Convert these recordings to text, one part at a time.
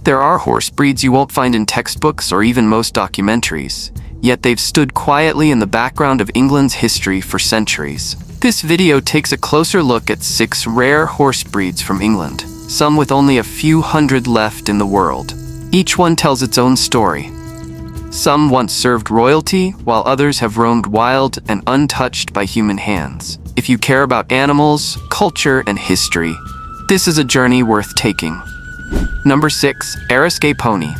There are horse breeds you won't find in textbooks or even most documentaries, yet they've stood quietly in the background of England's history for centuries. This video takes a closer look at 6 rare horse breeds from England, some with only a few hundred left in the world. Each one tells its own story. Some once served royalty, while others have roamed wild and untouched by human hands. If you care about animals, culture, and history, this is a journey worth taking. Number 6. Ariske Pony.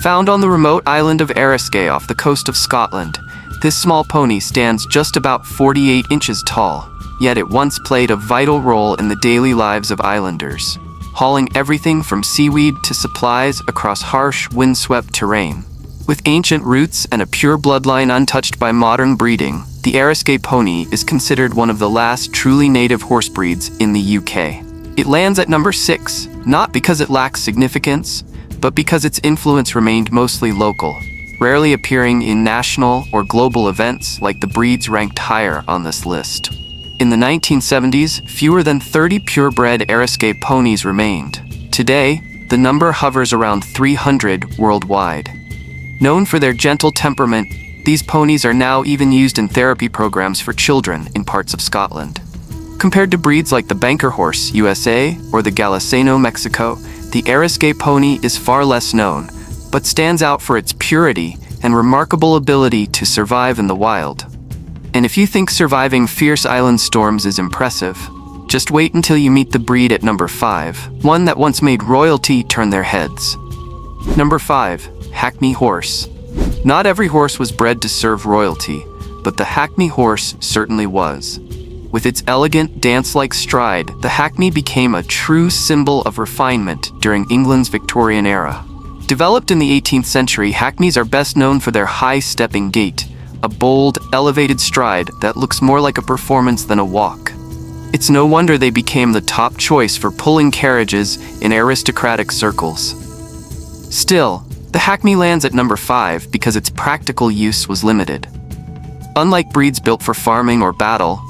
Found on the remote island of Ariske off the coast of Scotland, this small pony stands just about 48 inches tall, yet it once played a vital role in the daily lives of islanders, hauling everything from seaweed to supplies across harsh, windswept terrain. With ancient roots and a pure bloodline untouched by modern breeding, the Ariske Pony is considered one of the last truly native horse breeds in the UK. It lands at number 6, not because it lacks significance, but because its influence remained mostly local, rarely appearing in national or global events like the breeds ranked higher on this list. In the 1970s, fewer than 30 purebred Ariske ponies remained. Today, the number hovers around 300 worldwide. Known for their gentle temperament, these ponies are now even used in therapy programs for children in parts of Scotland. Compared to breeds like the Banker Horse, USA, or the Galiceno, Mexico, the Ariske Pony is far less known, but stands out for its purity and remarkable ability to survive in the wild. And if you think surviving fierce island storms is impressive, just wait until you meet the breed at number 5, one that once made royalty turn their heads. Number 5. Hackne Horse. Not every horse was bred to serve royalty, but the Hackne Horse certainly was. With its elegant, dance-like stride, the Hackney became a true symbol of refinement during England's Victorian era. Developed in the 18th century, Hackneys are best known for their high-stepping gait, a bold, elevated stride that looks more like a performance than a walk. It's no wonder they became the top choice for pulling carriages in aristocratic circles. Still, the Hackney lands at number 5 because its practical use was limited. Unlike breeds built for farming or battle,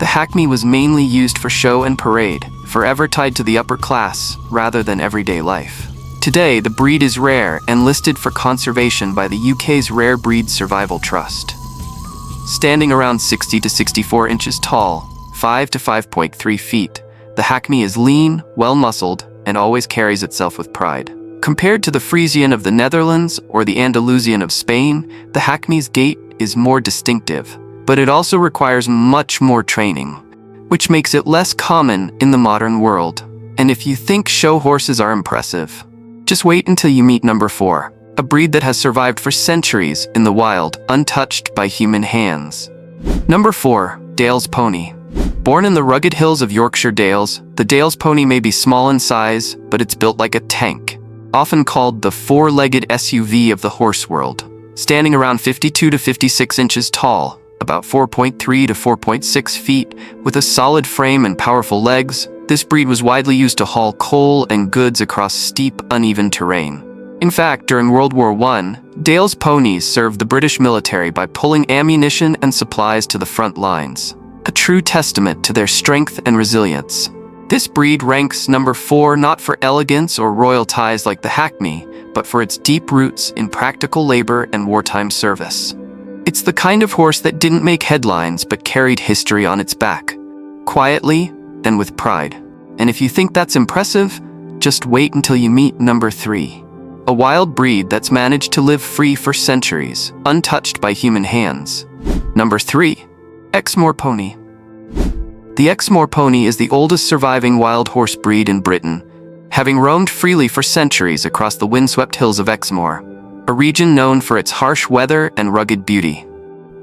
the Hackney was mainly used for show and parade, forever tied to the upper class rather than everyday life. Today, the breed is rare and listed for conservation by the UK's Rare Breed Survival Trust. Standing around 60 to 64 inches tall, 5 to 5.3 feet, the Hackney is lean, well-muscled, and always carries itself with pride. Compared to the Frisian of the Netherlands or the Andalusian of Spain, the Hackney's gait is more distinctive, but it also requires much more training, which makes it less common in the modern world. And if you think show horses are impressive, just wait until you meet number 4, a breed that has survived for centuries in the wild, untouched by human hands. Number 4, Dales Pony. Born in the rugged hills of Yorkshire Dales, the Dales Pony may be small in size, but it's built like a tank, often called the four-legged SUV of the horse world. Standing around 52 to 56 inches tall, about 4.3 to 4.6 feet, with a solid frame and powerful legs, this breed was widely used to haul coal and goods across steep, uneven terrain. In fact, during World War I, Dales ponies served the British military by pulling ammunition and supplies to the front lines, a true testament to their strength and resilience. This breed ranks number 4 not for elegance or royal ties like the Hackney, but for its deep roots in practical labor and wartime service. It's the kind of horse that didn't make headlines but carried history on its back, quietly and with pride. And if you think that's impressive, just wait until you meet number 3. A wild breed that's managed to live free for centuries, untouched by human hands. Number 3. Xmor Pony. The Xmor Pony is the oldest surviving wild horse breed in Britain, having roamed freely for centuries across the windswept hills of Xmor, a region known for its harsh weather and rugged beauty.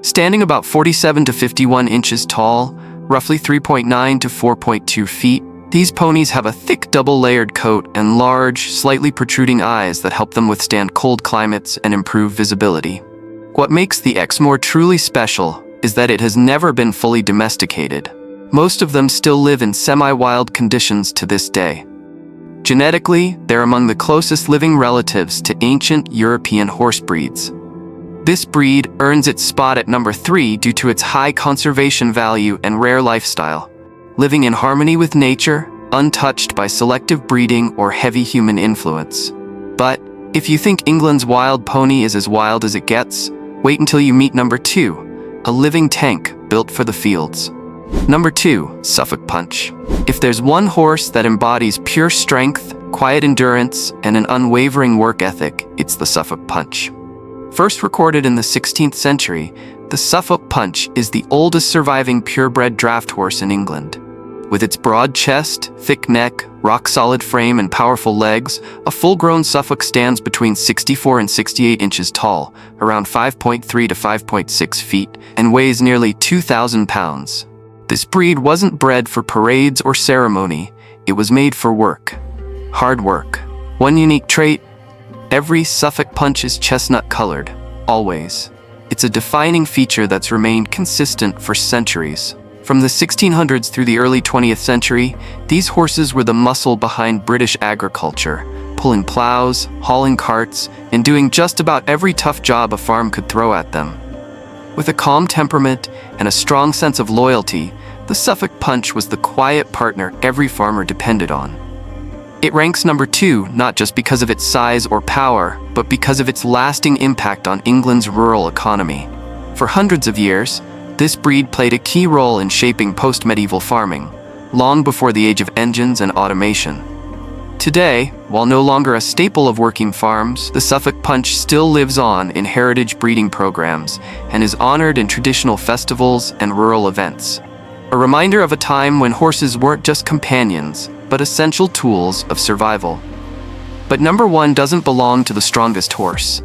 Standing about 47 to 51 inches tall, roughly 3.9 to 4.2 feet, these ponies have a thick double-layered coat and large, slightly protruding eyes that help them withstand cold climates and improve visibility. What makes the Xmor truly special is that it has never been fully domesticated. Most of them still live in semi-wild conditions to this day. Genetically, they're among the closest living relatives to ancient European horse breeds. This breed earns its spot at number 3 due to its high conservation value and rare lifestyle, living in harmony with nature, untouched by selective breeding or heavy human influence. But if you think England's wild pony is as wild as it gets, wait until you meet number 2, a living tank built for the fields. Number 2, Suffuk Punch. If there's one horse that embodies pure strength, quiet endurance, and an unwavering work ethic, it's the Suffuk Punch. First recorded in the 16th century, the Suffuk Punch is the oldest surviving purebred draft horse in England. With its broad chest, thick neck, rock-solid frame, and powerful legs, a full-grown Suffolk stands between 64 and 68 inches tall, around 5.3 to 5.6 feet, and weighs nearly 2,000 pounds. This breed wasn't bred for parades or ceremony, it was made for work. Hard work. One unique trait: every Suffuk Punch is chestnut-colored, always. It's a defining feature that's remained consistent for centuries. From the 1600s through the early 20th century, these horses were the muscle behind British agriculture, pulling plows, hauling carts, and doing just about every tough job a farm could throw at them. With a calm temperament and a strong sense of loyalty, the Suffuk Punch was the quiet partner every farmer depended on. It ranks number 2 not just because of its size or power, but because of its lasting impact on England's rural economy. For hundreds of years, this breed played a key role in shaping post-medieval farming, long before the age of engines and automation. Today, while no longer a staple of working farms, the Suffuk Punch still lives on in heritage breeding programs and is honored in traditional festivals and rural events. A reminder of a time when horses weren't just companions, but essential tools of survival. But number 1 doesn't belong to the strongest horse.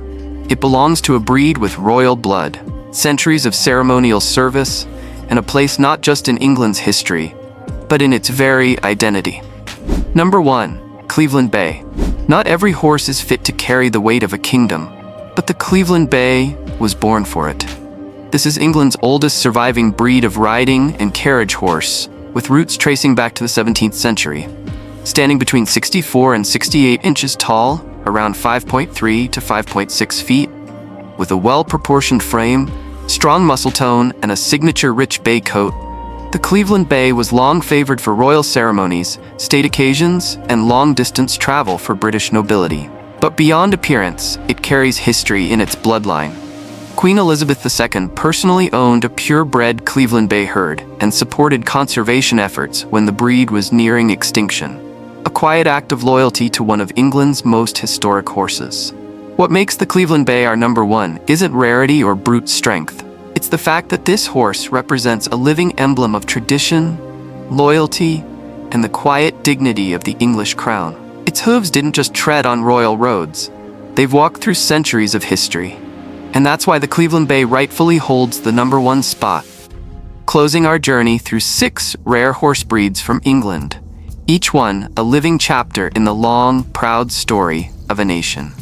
It belongs to a breed with royal blood, centuries of ceremonial service, and a place not just in England's history, but in its very identity. Number 1, Cleveland Bay. Not every horse is fit to carry the weight of a kingdom, but the Cleveland Bay was born for it. This is England's oldest surviving breed of riding and carriage horse, with roots tracing back to the 17th century. Standing between 64 and 68 inches tall, around 5.3 to 5.6 feet, with a well-proportioned frame, strong muscle tone, and a signature rich bay coat, the Cleveland Bay was long favored for royal ceremonies, state occasions, and long-distance travel for British nobility. But beyond appearance, it carries history in its bloodline. Queen Elizabeth II personally owned a purebred Cleveland Bay herd and supported conservation efforts when the breed was nearing extinction. A quiet act of loyalty to one of England's most historic horses. What makes the Cleveland Bay our number 1 isn't rarity or brute strength. It's the fact that this horse represents a living emblem of tradition, loyalty, and the quiet dignity of the English crown. Its hooves didn't just tread on royal roads. They've walked through centuries of history. And that's why the Cleveland Bay rightfully holds the number 1 spot. Closing our journey through 6 rare horse breeds from England, each one a living chapter in the long, proud story of a nation.